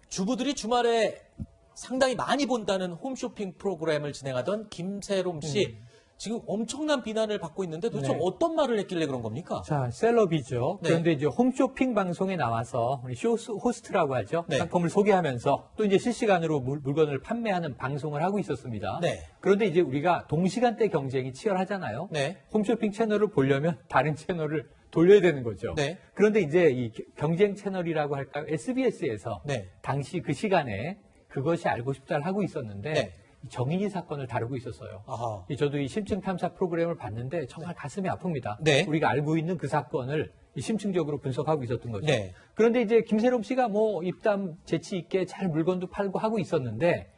주부들이 주말에 상당히 많이 본다는 홈쇼핑 프로그램을 진행하던 김세롬 씨. 지금 엄청난 비난을 받고 있는데 도대체 어떤 말을 했길래 그런 겁니까? 자, 셀럽이죠. 네. 그런데 이제 홈쇼핑 방송에 나와서 우리 쇼 호스트라고 하죠. 네. 상품을 소개하면서 또 이제 실시간으로 물건을 판매하는 방송을 하고 있었습니다. 네. 그런데 이제 우리가 동시간대 경쟁이 치열하잖아요. 네. 홈쇼핑 채널을 보려면 다른 채널을 돌려야 되는 거죠. 네. 그런데 이제 이 경쟁 채널이라고 할까요? SBS에서 네. 당시 그 시간에 그것이 알고 싶다를 하고 있었는데 네. 정인이 사건을 다루고 있었어요. 아하. 저도 이 심층 탐사 프로그램을 봤는데 정말 가슴이 아픕니다. 네. 우리가 알고 있는 그 사건을 심층적으로 분석하고 있었던 거죠. 네. 그런데 이제 김세롬 씨가 뭐 입담 재치 있게 잘 물건도 팔고 하고 있었는데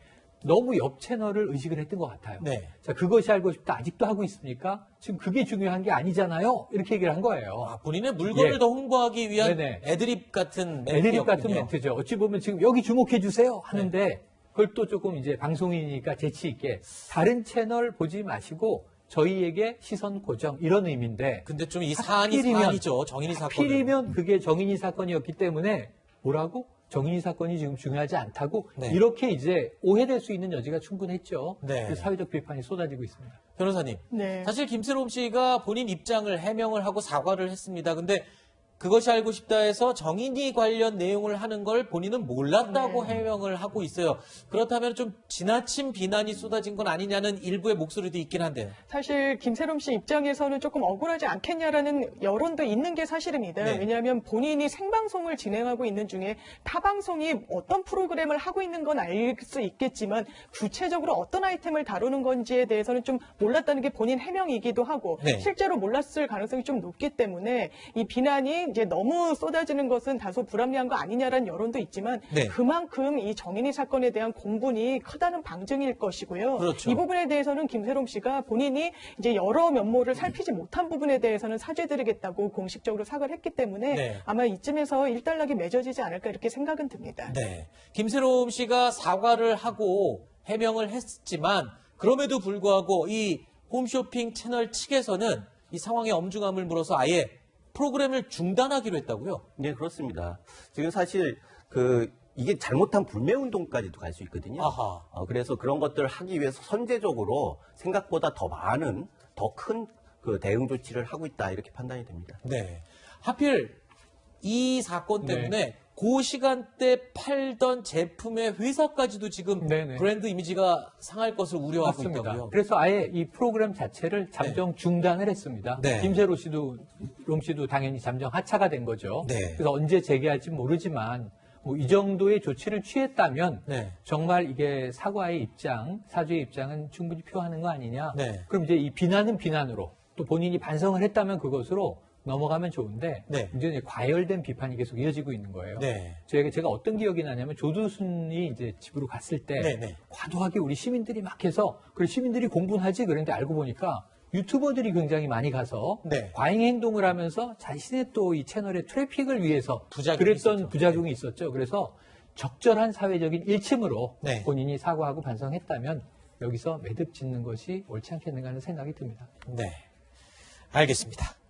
너무 옆 채널을 의식을 했던 것 같아요. 네. 자, 그것이 알고 싶다 아직도 하고 있습니까? 지금 그게 중요한 게 아니잖아요. 이렇게 얘기를 한 거예요. 아, 본인의 물건을 예. 더 홍보하기 위한 네네. 애드립 같은 멘트였군요. 애드립 같은 멘트죠. 어찌 보면 지금 여기 주목해 주세요 하는데 그걸 또 조금 이제 방송인이니까 재치 있게 다른 채널 보지 마시고 저희에게 시선 고정 이런 의미인데 근데 좀 이 사안이 하필이면- 사안이죠. 정인이 사건. 하필이면 그게 정인이 사건이었기 때문에 뭐라고? 정인이 사건이 지금 중요하지 않다고 네. 이렇게 이제 오해될 수 있는 여지가 충분했죠. 네. 그 사회적 비판이 쏟아지고 있습니다. 변호사님. 네. 사실 김세롬 씨가 본인 입장을 해명을 하고 사과를 했습니다. 근데 그것이 알고 싶다 해서 정인이 관련 내용을 하는 걸 본인은 몰랐다고 해명을 하고 있어요. 그렇다면 좀 지나친 비난이 쏟아진 건 아니냐는 일부의 목소리도 있긴 한데요. 사실 김세롬 씨 입장에서는 조금 억울하지 않겠냐라는 여론도 있는 게 사실입니다. 네. 왜냐하면 본인이 생방송을 진행하고 있는 중에 타 방송이 어떤 프로그램을 하고 있는 건 알 수 있겠지만 구체적으로 어떤 아이템을 다루는 건지에 대해서는 좀 몰랐다는 게 본인 해명이기도 하고 네. 실제로 몰랐을 가능성이 좀 높기 때문에 이 비난이 이제 너무 쏟아지는 것은 다소 불합리한 거 아니냐라는 여론도 있지만 네. 그만큼 이 정인이 사건에 대한 공분이 크다는 방증일 것이고요. 그렇죠. 이 부분에 대해서는 김세롬 씨가 본인이 이제 여러 면모를 살피지 못한 부분에 대해서는 사죄드리겠다고 공식적으로 사과를 했기 때문에 네. 아마 이쯤에서 일단락이 맺어지지 않을까 이렇게 생각은 듭니다. 네. 김세롬 씨가 사과를 하고 해명을 했지만 그럼에도 불구하고 이 홈쇼핑 채널 측에서는 이 상황의 엄중함을 물어서 아예 프로그램을 중단하기로 했다고요? 네, 그렇습니다. 지금 사실 이게 잘못한 불매운동까지도 갈 수 있거든요. 아하. 그래서 그런 것들을 하기 위해서 선제적으로 생각보다 더 많은, 더 큰 대응 조치를 하고 있다, 이렇게 판단이 됩니다. 네. 하필 이 사건 때문에 그 시간대 팔던 제품의 회사까지도 지금 네네. 브랜드 이미지가 상할 것을 우려하고 맞습니다. 있다고요. 그래서 아예 이 프로그램 자체를 잠정 중단을 했습니다. 네. 김세롬 씨도 당연히 잠정 하차가 된 거죠. 네. 그래서 언제 재개할지 모르지만 뭐 이 정도의 조치를 취했다면 네. 정말 이게 사과의 입장, 사죄의 입장은 충분히 표하는 거 아니냐. 네. 그럼 이제 이 비난은 비난으로 또 본인이 반성을 했다면 그것으로 넘어가면 좋은데 네. 문제는 과열된 비판이 계속 이어지고 있는 거예요. 네. 제가 어떤 기억이 나냐면 조두순이 이제 집으로 갔을 때 네. 과도하게 우리 시민들이 막 해서 그래 시민들이 공분하지 그런데 알고 보니까 유튜버들이 굉장히 많이 가서 네. 과잉 행동을 하면서 자신의 또 이 채널의 트래픽을 위해서 부작용이 그랬던 있었죠. 부작용이 있었죠. 그래서 적절한 사회적인 일침으로 네. 본인이 사과하고 반성했다면 여기서 매듭 짓는 것이 옳지 않겠는가 하는 생각이 듭니다. 네. 알겠습니다.